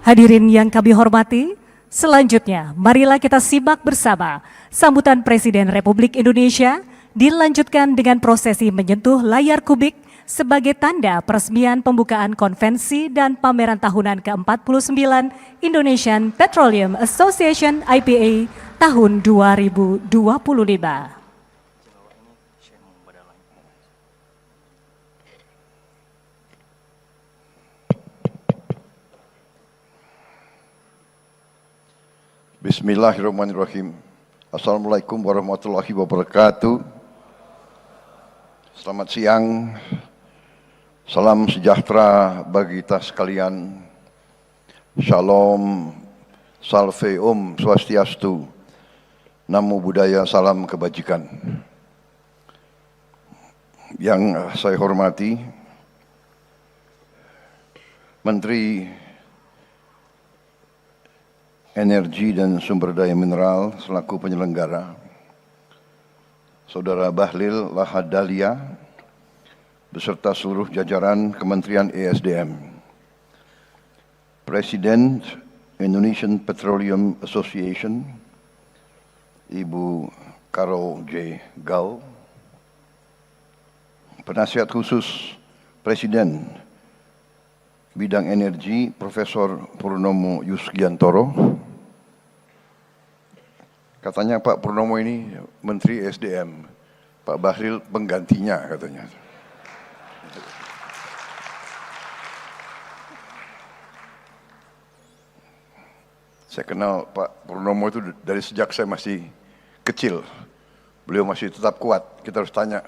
Hadirin yang kami hormati, selanjutnya marilah kita simak bersama sambutan Presiden Republik Indonesia dilanjutkan dengan prosesi menyentuh layar kubik sebagai tanda peresmian pembukaan konvensi dan pameran tahunan ke-49 Indonesian Petroleum Association IPA tahun 2025. Bismillahirrahmanirrahim. Assalamualaikum warahmatullahi wabarakatuh. Selamat siang. Salam sejahtera bagi kita sekalian. Shalom, salve om swastiastu. Namo Buddhaya, salam kebajikan. Yang saya hormati Menteri Energi dan Sumber Daya Mineral selaku penyelenggara, Saudara Bahlil Lahadalia, beserta seluruh jajaran Kementerian ESDM, Presiden Indonesian Petroleum Association, Ibu Carol J. Gau, Penasihat Khusus Presiden Bidang Energi, Profesor Purnomo Yusgiantoro. Katanya Pak Purnomo ini Menteri SDM, Pak Bahlil penggantinya katanya. Saya kenal Pak Purnomo itu dari sejak saya masih kecil. Beliau masih tetap kuat. Kita harus tanya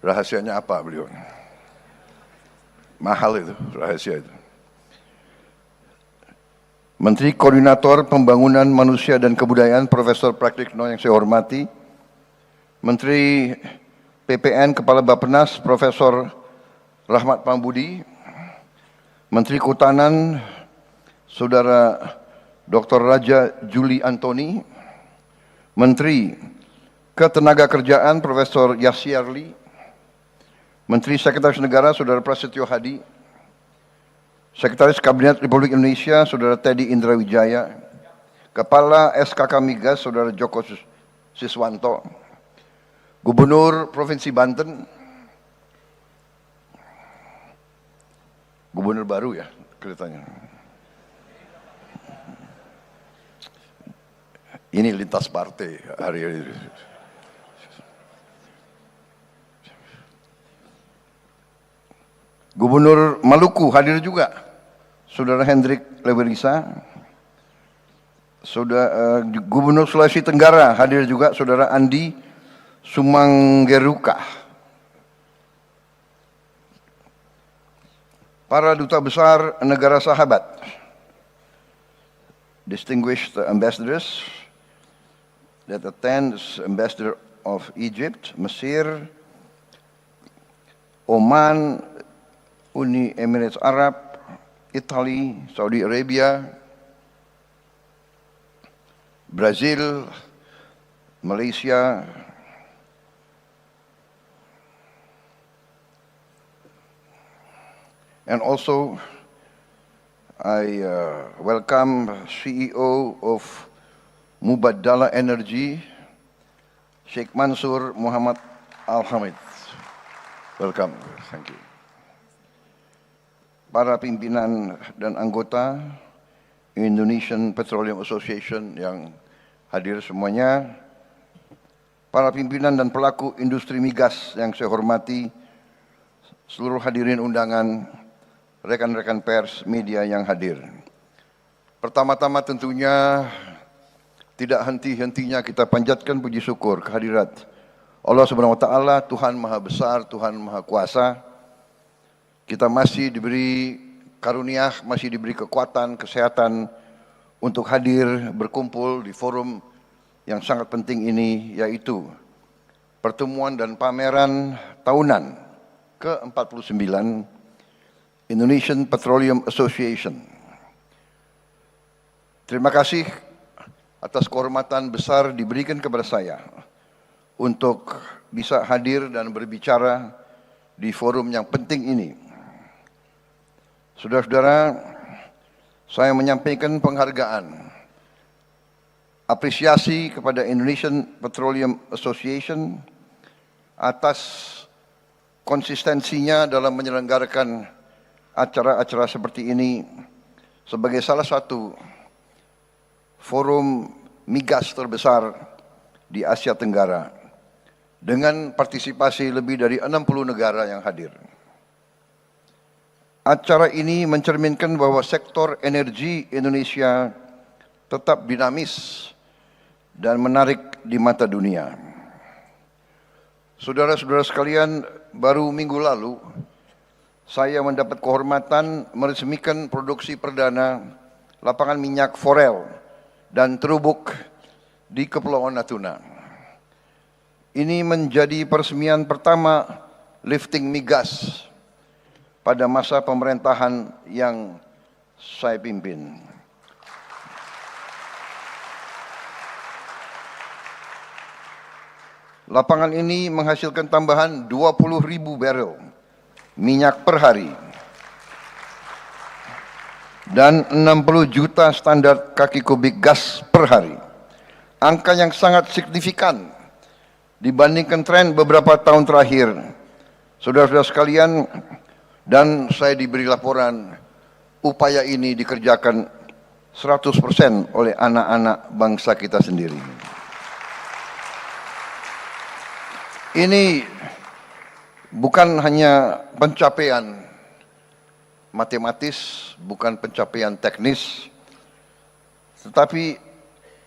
rahasianya apa beliau. Mahal itu, rahasia itu. Menteri Koordinator Pembangunan Manusia dan Kebudayaan Profesor Praktikno yang saya hormati, Menteri PPN Kepala Bappenas Profesor Rahmat Pambudi, Menteri Kehutanan Saudara Dr. Raja Juli Antoni, Menteri Ketenagakerjaan Profesor Yasyarli, Menteri Sekretaris Negara Saudara Prasetyo Hadi, Sekretaris Kabinet Republik Indonesia Saudara Teddy Indra Wijaya, Kepala SKK Migas Saudara Joko Siswanto, Gubernur Provinsi Banten, Gubernur baru ya kelihatannya. Ini lintas partai hari ini. Gubernur Maluku hadir juga, Saudara Hendrik Lewerisa. Gubernur Sulawesi Tenggara hadir juga, Saudara Andi Sumanggeruka. Para duta besar negara sahabat, distinguished ambassadors that attend, Ambassador of Egypt, Mesir, Oman, Uni Emirat Arab, Italy, Saudi Arabia, Brazil, Malaysia, and also I welcome CEO of Mubadala Energy, Sheikh Mansur Muhammad Al-Hamid. Welcome, thank you. Para pimpinan dan anggota Indonesian Petroleum Association yang hadir semuanya, para pimpinan dan pelaku industri migas yang saya hormati, seluruh hadirin undangan, rekan-rekan pers, media yang hadir. Pertama-tama tentunya tidak henti-hentinya kita panjatkan puji syukur kehadirat Allah Subhanahu wa Ta'ala, Tuhan Maha Besar, Tuhan Maha Kuasa. Kita masih diberi karunia, masih diberi kekuatan, kesehatan untuk hadir berkumpul di forum yang sangat penting ini, yaitu pertemuan dan pameran tahunan ke-49 Indonesian Petroleum Association. Terima kasih atas kehormatan besar diberikan kepada saya untuk bisa hadir dan berbicara di forum yang penting ini. Saudara-saudara, saya menyampaikan penghargaan, apresiasi kepada Indonesian Petroleum Association atas konsistensinya dalam menyelenggarakan acara-acara seperti ini sebagai salah satu forum migas terbesar di Asia Tenggara dengan partisipasi lebih dari 60 negara yang hadir. Acara ini mencerminkan bahwa sektor energi Indonesia tetap dinamis dan menarik di mata dunia. Saudara-saudara sekalian, baru minggu lalu saya mendapat kehormatan meresmikan produksi perdana lapangan minyak Forel dan Terubuk di Kepulauan Natuna. Ini menjadi peresmian pertama lifting migas pada masa pemerintahan yang saya pimpin. Lapangan ini menghasilkan tambahan 20.000 barrel minyak per hari dan 60 juta standar kaki kubik gas per hari. Angka yang sangat signifikan dibandingkan tren beberapa tahun terakhir. Saudara-saudara sekalian, dan saya diberi laporan upaya ini dikerjakan 100% oleh anak-anak bangsa kita sendiri. Ini bukan hanya pencapaian matematis, bukan pencapaian teknis, tetapi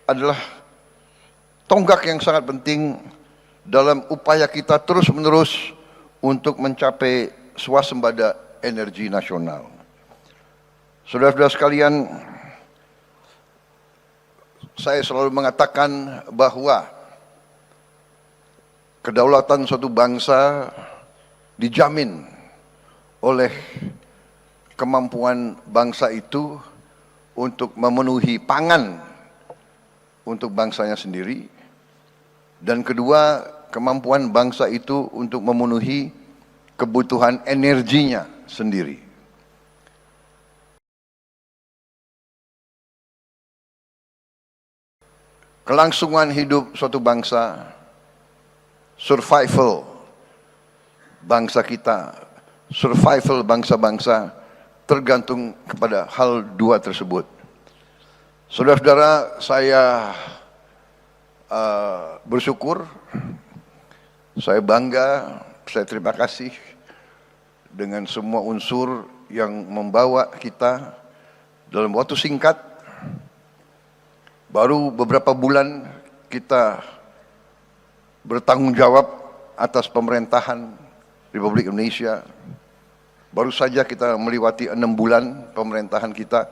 adalah tonggak yang sangat penting dalam upaya kita terus-menerus untuk mencapai swasembada energi nasional. Saudara-saudara sekalian, saya selalu mengatakan bahwa kedaulatan suatu bangsa dijamin oleh kemampuan bangsa itu untuk memenuhi pangan untuk bangsanya sendiri, dan kedua, kemampuan bangsa itu untuk memenuhi kebutuhan energinya sendiri. Kelangsungan hidup suatu bangsa, survival bangsa kita, survival bangsa-bangsa tergantung kepada hal dua tersebut. Saudara-saudara, saya bersyukur, saya bangga, saya terima kasih dengan semua unsur yang membawa kita dalam waktu singkat, baru beberapa bulan kita bertanggung jawab atas pemerintahan Republik Indonesia. Baru saja kita melewati 6 bulan pemerintahan kita,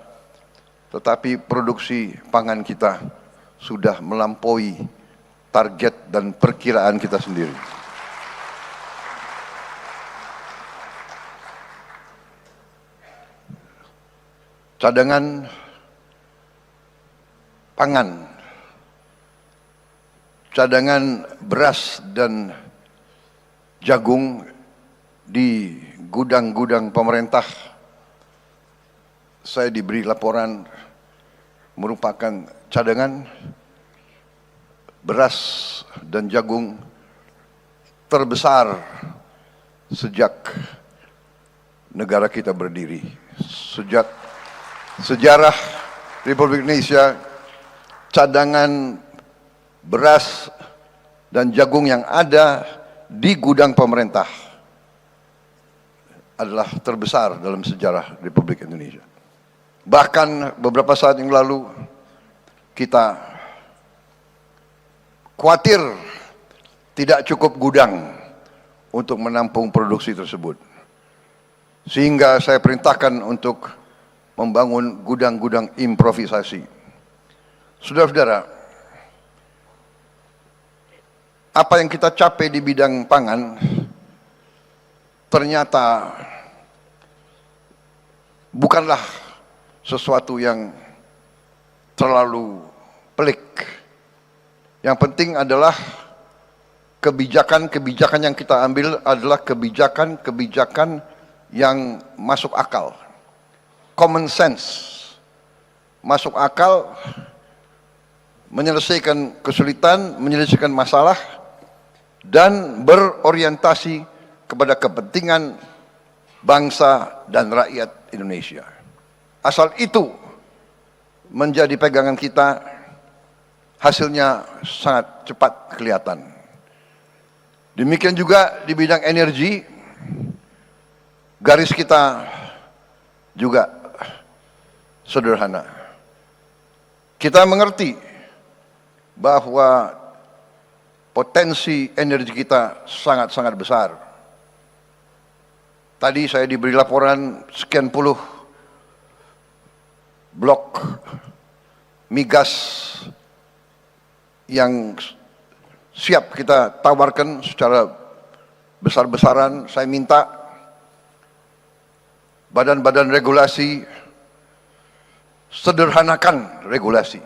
tetapi produksi pangan kita sudah melampaui target dan perkiraan kita sendiri. Cadangan pangan, cadangan beras dan jagung di gudang-gudang pemerintah, saya diberi laporan merupakan cadangan beras dan jagung terbesar sejak negara kita berdiri. Sejak sejarah Republik Indonesia, cadangan beras dan jagung yang ada di gudang pemerintah adalah terbesar dalam sejarah Republik Indonesia. Bahkan beberapa saat yang lalu kita khawatir tidak cukup gudang untuk menampung produksi tersebut, sehingga saya perintahkan untuk membangun gudang-gudang improvisasi. Saudara-saudara, apa yang kita capai di bidang pangan ternyata bukanlah sesuatu yang terlalu pelik. Yang penting adalah kebijakan-kebijakan yang kita ambil adalah kebijakan-kebijakan yang masuk akal, common sense, masuk akal, menyelesaikan kesulitan, menyelesaikan masalah, dan berorientasi kepada kepentingan bangsa dan rakyat Indonesia. Asal itu menjadi pegangan kita, hasilnya sangat cepat kelihatan. Demikian juga di bidang energi, garis kita juga sederhana. Kita mengerti bahwa potensi energi kita sangat-sangat besar. Tadi saya diberi laporan sekian puluh blok migas yang siap kita tawarkan secara besar-besaran. Saya minta badan-badan regulasi sederhanakan regulasi.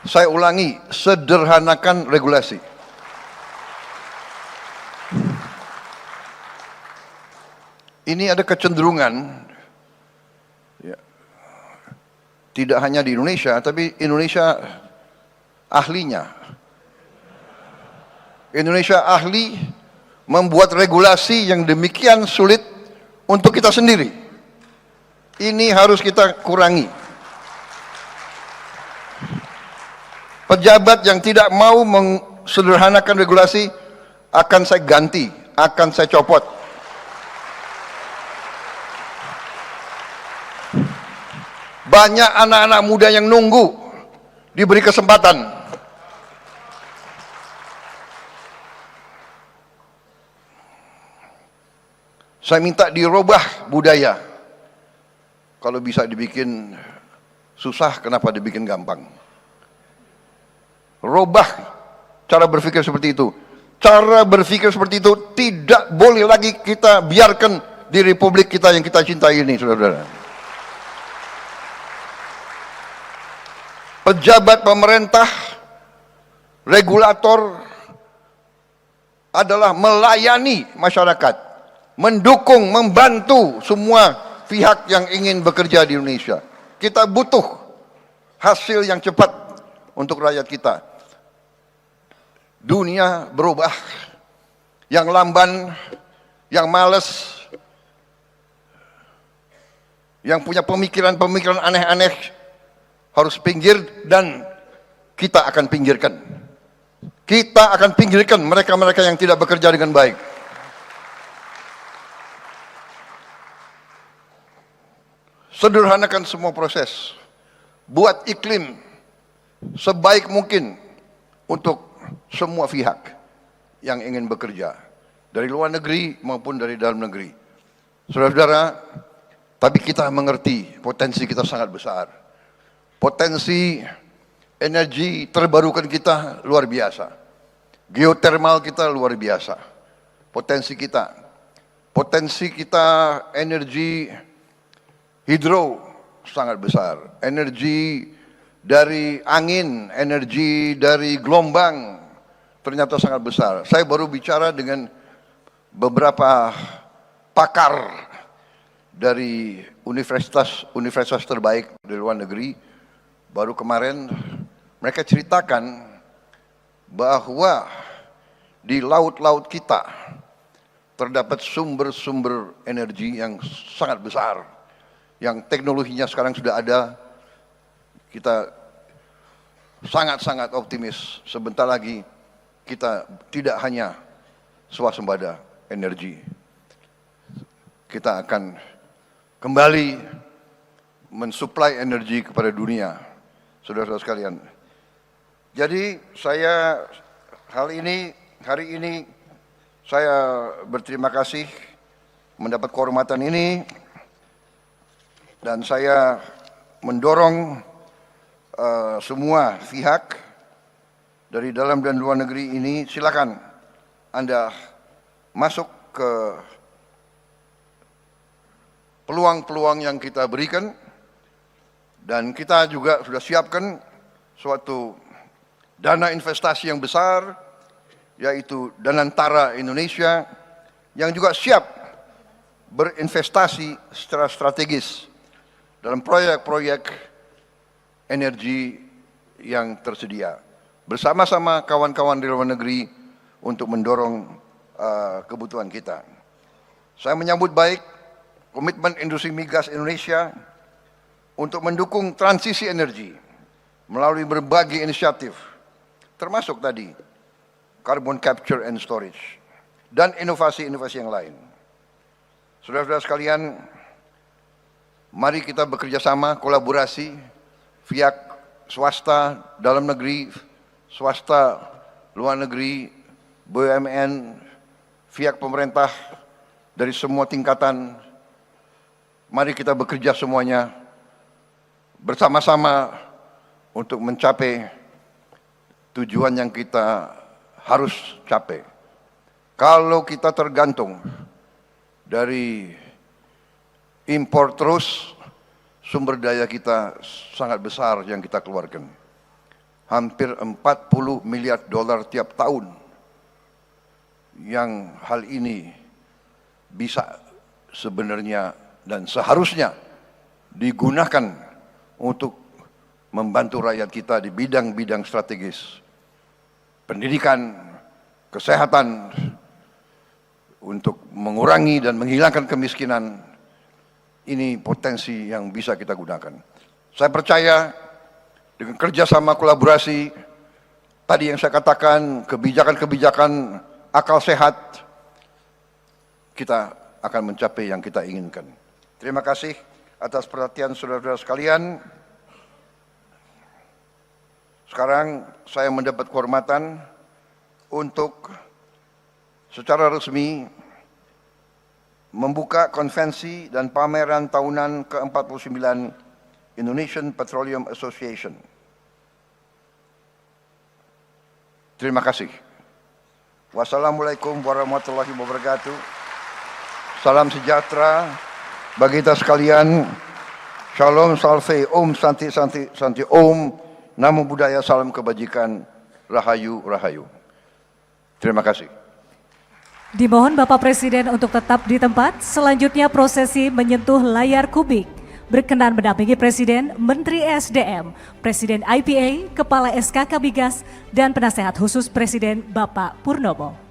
Saya ulangi, sederhanakan regulasi. Ini ada kecenderungan, ya, tidak hanya di Indonesia, tapi Indonesia ahlinya. Indonesia ahli membuat regulasi yang demikian sulit untuk kita sendiri. Ini harus kita kurangi. Pejabat yang tidak mau mensederhanakan regulasi akan saya ganti, akan saya copot. Banyak anak-anak muda yang nunggu diberi kesempatan. Saya minta dirubah budaya. Kalau bisa dibikin susah, kenapa dibikin gampang? Robah cara berpikir seperti itu. Cara berpikir seperti itu tidak boleh lagi kita biarkan di republik kita yang kita cintai ini, saudara-saudara. Pejabat pemerintah, regulator adalah melayani masyarakat, mendukung, membantu semua pihak yang ingin bekerja di Indonesia. Kita butuh hasil yang cepat untuk rakyat kita. Dunia berubah, yang lamban, yang malas, yang punya pemikiran-pemikiran aneh-aneh harus pinggir, dan kita akan pinggirkan. Kita akan pinggirkan mereka-mereka yang tidak bekerja dengan baik. Sederhanakan semua proses. Buat iklim sebaik mungkin untuk semua pihak yang ingin bekerja, dari luar negeri maupun dari dalam negeri. Saudara-saudara, tapi kita mengerti potensi kita sangat besar. Potensi energi terbarukan kita luar biasa. Geotermal kita luar biasa. Potensi kita energi hidro sangat besar. Energi dari angin, energi dari gelombang ternyata sangat besar. Saya baru bicara dengan beberapa pakar dari universitas terbaik di luar negeri. Baru kemarin mereka ceritakan bahwa di laut-laut kita terdapat sumber-sumber energi yang sangat besar, yang teknologinya sekarang sudah ada. Kita sangat-sangat optimis sebentar lagi kita tidak hanya swasembada energi, kita akan kembali mensuplai energi kepada dunia. Saudara-saudara sekalian, jadi saya hari ini saya berterima kasih mendapat kehormatan ini, dan saya mendorong semua pihak dari dalam dan luar negeri ini, silakan Anda masuk ke peluang-peluang yang kita berikan. Dan kita juga sudah siapkan suatu dana investasi yang besar, yaitu Danantara Indonesia, yang juga siap berinvestasi secara strategis dalam proyek-proyek energi yang tersedia bersama-sama kawan-kawan di luar negeri untuk mendorong kebutuhan kita. Saya menyambut baik komitmen industri migas Indonesia untuk mendukung transisi energi melalui berbagai inisiatif, termasuk tadi carbon capture and storage dan inovasi-inovasi yang lain. Saudara-saudara sekalian, mari kita bekerja sama, kolaborasi, pihak swasta dalam negeri, swasta luar negeri, BUMN, pihak pemerintah dari semua tingkatan. Mari kita bekerja semuanya bersama-sama untuk mencapai tujuan yang kita harus capai. Kalau kita tergantung dari impor terus, sumber daya kita sangat besar yang kita keluarkan. Hampir 40 miliar dolar tiap tahun. Yang hal ini bisa sebenarnya dan seharusnya digunakan untuk membantu rakyat kita di bidang-bidang strategis. Pendidikan, kesehatan, untuk mengurangi dan menghilangkan kemiskinan. Ini potensi yang bisa kita gunakan. Saya percaya dengan kerjasama kolaborasi, tadi yang saya katakan, kebijakan-kebijakan akal sehat, kita akan mencapai yang kita inginkan. Terima kasih atas perhatian saudara-saudara sekalian. Sekarang saya mendapat kehormatan untuk secara resmi membuka konvensi dan pameran tahunan ke-49 Indonesian Petroleum Association. Terima kasih. Wassalamualaikum warahmatullahi wabarakatuh. Salam sejahtera bagi kita sekalian. Shalom, salve, om, santi, santi, santi, om. Namo Buddhaya, salam kebajikan. Rahayu, rahayu. Terima kasih. Dimohon Bapak Presiden untuk tetap di tempat. Selanjutnya prosesi menyentuh layar kubik. Berkenan mendampingi Presiden, Menteri ESDM, Presiden IPA, Kepala SKK Migas, dan Penasehat Khusus Presiden Bapak Purnomo.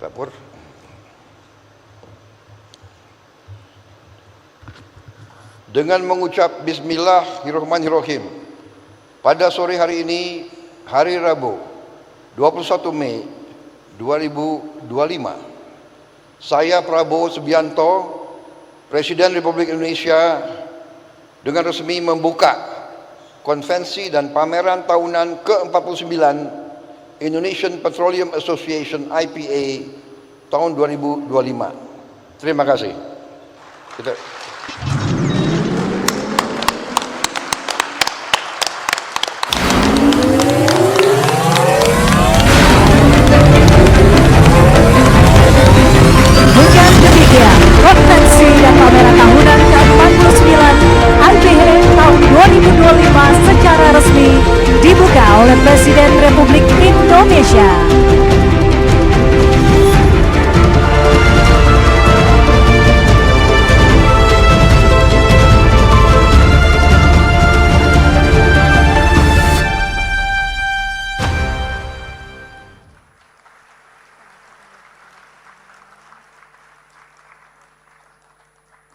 Pak Pur. Dengan mengucap Bismillahirrahmanirrahim, pada sore hari ini, hari Rabu, 21 Mei 2025, saya Prabowo Subianto, Presiden Republik Indonesia, dengan resmi membuka konvensi dan pameran tahunan ke-49 Indonesian Petroleum Association IPA tahun 2025. Terima kasih.